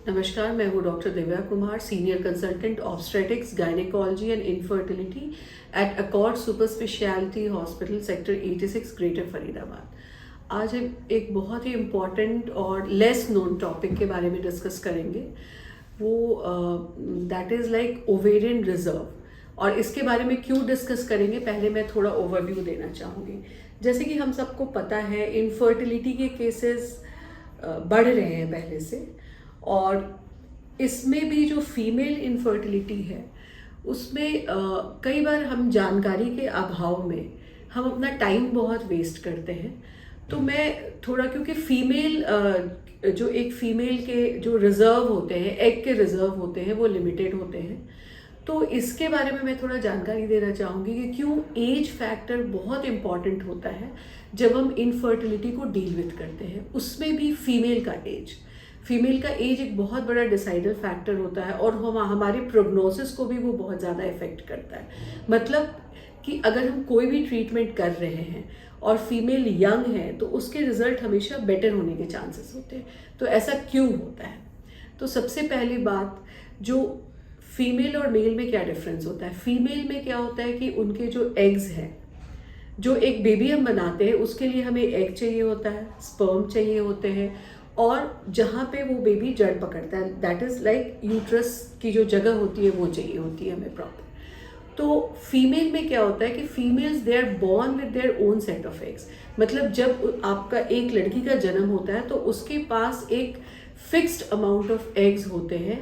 नमस्कार, मैं हूँ doctor Divya Kumar, senior consultant obstetrics, gynaecology and infertility at Accord super speciality hospital sector 86 Greater Faridabad. आज हम एक बहुत ही इम्पॉर्टेंट और लेस नोन टॉपिक के बारे में डिस्कस करेंगे। वो that is like ovarian reserve. और इसके बारे में क्यों डिस्कस करेंगे, पहले मैं थोड़ा ओवरव्यू देना चाहूँगी। जैसे कि हम सबको पता है, इनफर्टिलिटी के केसेस बढ़ रहे हैं पहले से, और इसमें भी जो फीमेल इनफर्टिलिटी है उसमें कई बार हम जानकारी के अभाव में हम अपना टाइम बहुत वेस्ट करते हैं। तो मैं थोड़ा, क्योंकि फीमेल जो एक फीमेल के जो रिजर्व होते हैं, एग के रिजर्व होते हैं, वो लिमिटेड होते हैं। तो इसके बारे में मैं थोड़ा जानकारी देना चाहूँगी कि क्यों एज फैक्टर बहुत इम्पॉर्टेंट होता है जब हम इनफर्टिलिटी को डील विथ करते हैं। उसमें भी फीमेल का एज एक बहुत बड़ा डिसाइडर फैक्टर होता है, और हमारे प्रोग्नोसिस को भी वो बहुत ज़्यादा इफेक्ट करता है। मतलब कि अगर हम कोई भी ट्रीटमेंट कर रहे हैं और फीमेल यंग है तो उसके रिजल्ट हमेशा बेटर होने के चांसेस होते हैं। तो ऐसा क्यों होता है? तो सबसे पहली बात, जो फीमेल और मेल में क्या डिफरेंस होता है। फीमेल में क्या होता है कि उनके जो एग्स हैं, जो एक बेबी हम बनाते हैं उसके लिए हमें एग चाहिए होता है, स्पर्म चाहिए होते हैं, और जहाँ पे वो बेबी जड़ पकड़ता है, दैट इज़ लाइक यूट्रस की जो जगह होती है वो चाहिए होती है हमें प्रॉपर। तो फीमेल में क्या होता है कि females they are born with their own set of eggs. मतलब जब आपका एक लड़की का जन्म होता है तो उसके पास एक फिक्स्ड अमाउंट ऑफ एग्स होते हैं,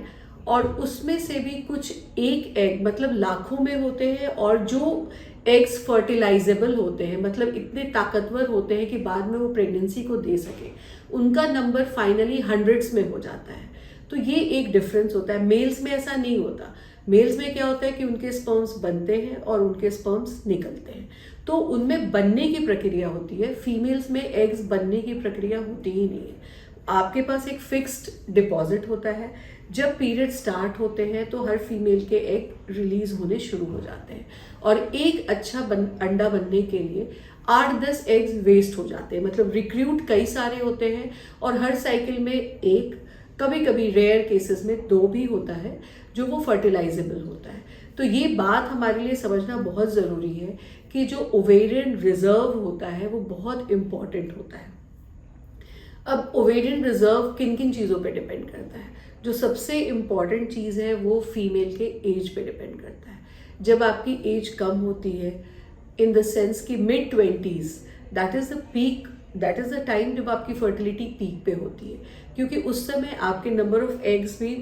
और उसमें से भी कुछ एक एग मतलब लाखों में होते हैं, और जो एग्स फर्टिलाइजेबल होते हैं, मतलब इतने ताकतवर होते हैं कि बाद में वो प्रेगनेंसी को दे सके, उनका नंबर फाइनली हंड्रेड्स में हो जाता है। तो ये एक डिफरेंस होता है। मेल्स में ऐसा नहीं होता। मेल्स में क्या होता है कि उनके स्पर्म्स बनते हैं और उनके स्पर्म्स निकलते हैं, तो उनमें बनने की प्रक्रिया होती है। फीमेल्स में एग्स बनने की प्रक्रिया होती ही नहीं है। आपके पास एक फिक्स्ड डिपॉजिट होता है। जब पीरियड स्टार्ट होते हैं तो हर फीमेल के एग रिलीज होने शुरू हो जाते हैं, और एक अच्छा अंडा बनने के लिए 8-10 एग्स वेस्ट हो जाते हैं। मतलब रिक्रूट कई सारे होते हैं, और हर साइकिल में एक, कभी कभी रेयर केसेस में 2 भी होता है जो वो फर्टिलाइजेबल होता है। तो ये बात हमारे लिए समझना बहुत ज़रूरी है कि जो ओवेरियन रिजर्व होता है वो बहुत इम्पॉर्टेंट होता है। अब ओवेरियन रिजर्व किन किन चीज़ों पे डिपेंड करता है? जो सबसे इम्पॉर्टेंट चीज़ है वो फीमेल के एज पे डिपेंड करता है। जब आपकी एज कम होती है, इन द सेंस कि mid-20s, that is the peak, that is the time जब आपकी फर्टिलिटी पीक पे होती है, क्योंकि उस समय आपके नंबर ऑफ एग्स भी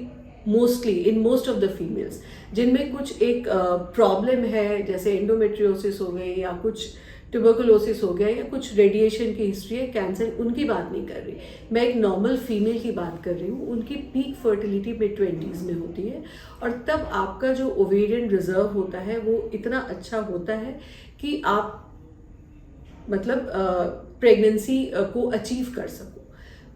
mostly in most of the females जिनमें कुछ एक प्रॉब्लम है, जैसे एंडोमेट्रियोसिस हो गई, या कुछ ट्यूबरकुलोसिस हो गया, या कुछ रेडिएशन की हिस्ट्री है, कैंसर, उनकी बात नहीं कर रही मैं। एक नॉर्मल फीमेल की बात कर रही हूँ। उनकी पीक फर्टिलिटी mid-20s में होती है, और तब आपका जो ओवेरियन रिजर्व होता है वो इतना अच्छा होता है कि आप मतलब प्रेगनेंसी को अचीव कर सको।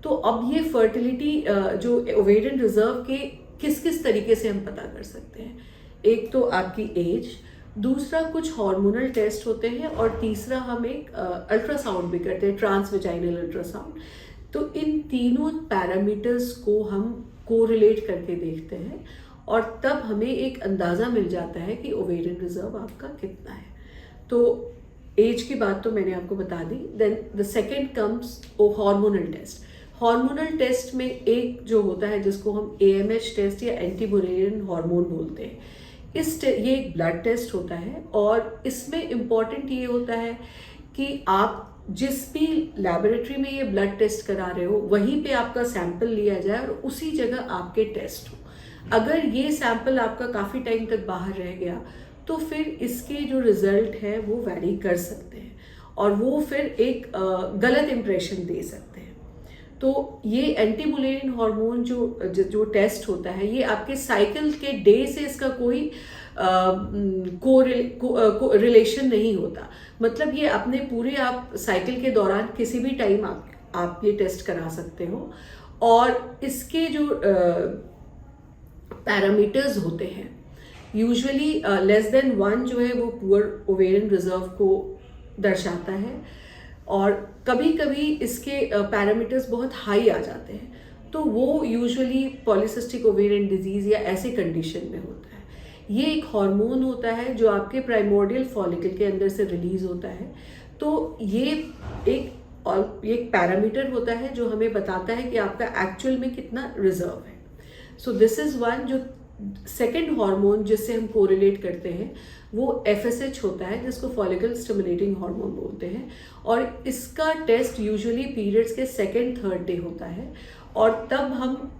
तो अब ये फर्टिलिटी जो ओवेरियन रिजर्व के किस किस तरीके से हम पता कर सकते हैं। एक तो आपकी एज, दूसरा कुछ हार्मोनल टेस्ट होते हैं, और तीसरा हम एक अल्ट्रासाउंड भी करते हैं, ट्रांसवेजाइनल अल्ट्रासाउंड। तो इन तीनों पैरामीटर्स को हम कोरिलेट करके देखते हैं, और तब हमें एक अंदाज़ा मिल जाता है कि ओवेरियन रिजर्व आपका कितना है। तो एज की बात तो मैंने आपको बता दी। Then the second comes hormonal test. Hormonal test में एक जो होता है जिसको हम AMH टेस्ट या एंटी मुलेरियन हार्मोन बोलते हैं, ये एक ब्लड टेस्ट होता है, और इसमें इम्पॉर्टेंट ये होता है कि आप जिस भी लैबोरेटरी में ये ब्लड टेस्ट करा रहे हो वहीं पे आपका सैंपल लिया जाए और उसी जगह आपके टेस्ट हो। अगर ये सैंपल आपका काफ़ी टाइम तक बाहर रह गया तो फिर इसके जो रिजल्ट है वो वैरी कर सकते हैं, और वो फिर एक गलत इम्प्रेशन दे सकते हैं। तो ये एंटी मुलेरियन हार्मोन जो टेस्ट होता है, ये आपके साइकिल के डे से इसका कोई रिलेशन नहीं होता। मतलब ये अपने पूरे आप साइकिल के दौरान किसी भी टाइम आप ये टेस्ट करा सकते हो, और इसके जो पैरामीटर्स होते हैं, यूजुअली लेस देन 1 जो है वो पुअर ओवेरियन रिजर्व को दर्शाता है, और कभी कभी इसके पैरामीटर्स बहुत हाई आ जाते हैं। तो वो यूजुअली पॉलीसिस्टिक ओवेरियन डिजीज़ या ऐसे कंडीशन में होता है। ये एक हार्मोन होता है जो आपके प्राइमोर्डियल फॉलिकल के अंदर से रिलीज होता है। तो ये एक पैरामीटर होता है जो हमें बताता है कि आपका एक्चुअल में कितना रिजर्व है। So this is one. जो सेकेंड हार्मोन जिससे हम कोरिलेट करते हैं वो FSH होता है, जिसको फॉलिकल स्टिमुलेटिंग हार्मोन बोलते हैं, और इसका टेस्ट यूजुअली पीरियड्स के सेकेंड थर्ड डे होता है। और तब हम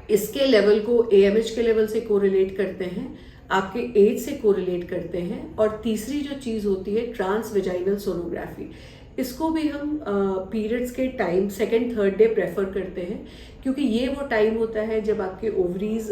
इसके लेवल को AMH के लेवल से कोरिलेट करते हैं, आपके एज से कोरिलेट करते हैं। और तीसरी जो चीज़ होती है ट्रांस वेजाइनल सोनोग्राफी, इसको भी हम पीरियड्स के time second third day prefer करते हैं, क्योंकि ये वो टाइम होता है जब आपके ओवरीज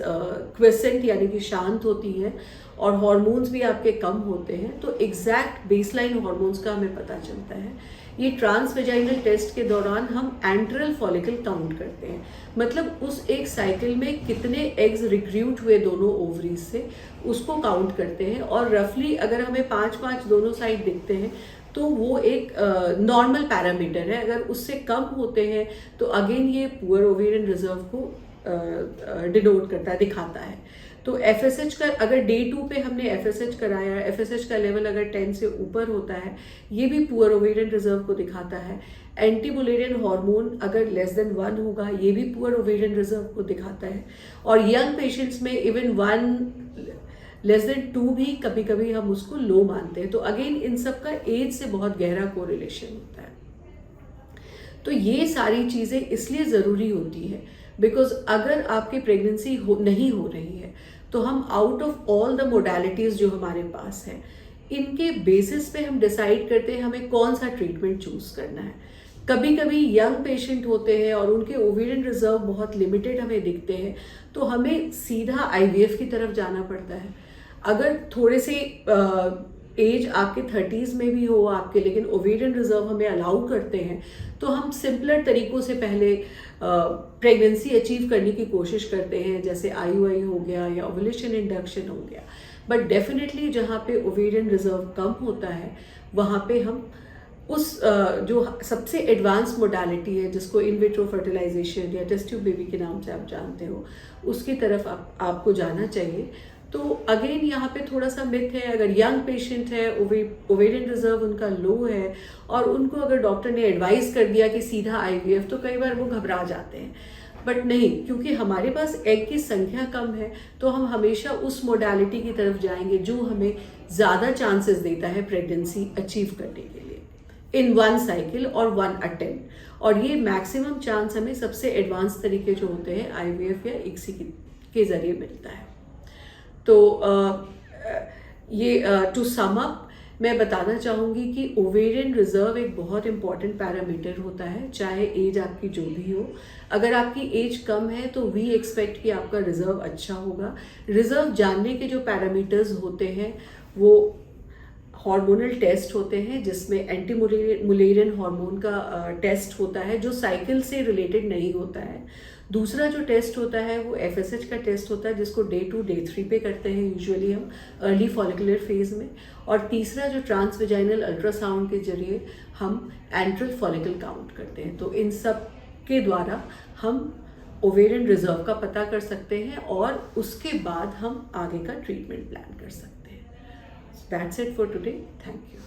क्वेसेंट यानी कि शांत होती है और हार्मोन्स भी आपके कम होते हैं। तो एग्जैक्ट बेसलाइन हार्मोन्स का हमें पता चलता है। ये ट्रांस वेजाइनल टेस्ट के दौरान हम एंट्रल फॉलिकल काउंट करते हैं, मतलब उस एक साइकिल में कितने एग्स रिक्रूट हुए दोनों ओवरीज से, उसको काउंट करते हैं। और रफली अगर हमें 5-5 दोनों साइड दिखते हैं तो वो एक नॉर्मल पैरामीटर है। अगर उससे कम होते हैं तो अगेन ये पुअर ओवेरियन रिजर्व को डिनोट करता है, दिखाता है। तो FSH का अगर डे 2 पे हमने FSH कराया, FSH का लेवल अगर 10 से ऊपर होता है, ये भी पुअर ओवेरियन रिजर्व को दिखाता है। एंटी मुलेरियन हार्मोन अगर लेस देन 1 होगा, ये भी पुअर ओवेरियन रिजर्व को दिखाता है। और यंग पेशेंट्स में इवन 1 लेस देन 2 भी कभी कभी हम उसको लो मानते हैं। तो अगेन इन सब का एज से बहुत गहरा कोरिलेशन होता है। तो ये सारी चीज़ें इसलिए ज़रूरी होती है बिकॉज अगर आपकी प्रेगनेंसी नहीं हो रही है तो हम out of all the modalities जो हमारे पास है, इनके बेसिस पे हम डिसाइड करते हैं हमें कौन सा ट्रीटमेंट चूज़ करना है। कभी कभी यंग पेशेंट होते हैं और उनके ओवेरियन रिजर्व बहुत लिमिटेड हमें दिखते हैं, तो हमें सीधा IVF की तरफ जाना पड़ता है। अगर थोड़े से एज आपके 30s में भी हो आपके, लेकिन ओवेरियन रिजर्व हमें अलाउ करते हैं, तो हम सिंपलर तरीकों से पहले प्रेगनेंसी अचीव करने की कोशिश करते हैं, जैसे IUI हो गया या ओवुलेशन इंडक्शन हो गया। बट डेफिनेटली जहाँ पे ओवेरियन रिजर्व कम होता है वहाँ पे हम उस जो सबसे एडवांस मोडालिटी है, जिसको इन विट्रो फर्टिलाइजेशन या टेस्ट ट्यूब बेबी के नाम से आप जानते हो, उसकी तरफ आपको जाना चाहिए। तो अगेन यहाँ पे थोड़ा सा मिथ है, अगर यंग पेशेंट है, ओवेरियन रिजर्व उनका लो है और उनको अगर डॉक्टर ने एडवाइस कर दिया कि सीधा IVF, तो कई बार वो घबरा जाते हैं। बट नहीं, क्योंकि हमारे पास एग की संख्या कम है तो हम हमेशा उस मोडालिटी की तरफ जाएंगे जो हमें ज़्यादा चांसेस देता है प्रेगनेंसी अचीव करने के लिए इन 1 साइकिल और 1 अटेम्प्ट। और ये मैक्सिमम चांस हमें सबसे एडवांस तरीके जो होते हैं IVF या ICSI के जरिए मिलता है। तो ये टू सम अप मैं बताना चाहूँगी कि ओवेरियन रिजर्व एक बहुत इंपॉर्टेंट पैरामीटर होता है, चाहे एज आपकी जो भी हो। अगर आपकी एज कम है तो वी एक्सपेक्ट कि आपका रिजर्व अच्छा होगा। रिजर्व जानने के जो पैरामीटर्स होते हैं वो हार्मोनल टेस्ट होते हैं, जिसमें एंटी मुलेरियन हार्मोन का टेस्ट होता है जो साइकिल से रिलेटेड नहीं होता है। दूसरा जो टेस्ट होता है वो FSH का टेस्ट होता है, जिसको डे 2 डे 3 पे करते हैं यूजुअली हम अर्ली फॉलिकुलर फेज में। और तीसरा जो ट्रांस वेजाइनल अल्ट्रासाउंड के जरिए हम एंट्रल फॉलिकल काउंट करते हैं। तो इन सब के द्वारा हम ओवेरियन रिजर्व का पता कर सकते हैं और उसके बाद हम आगे का ट्रीटमेंट प्लान कर सकते हैं। That's it for today. Thank you.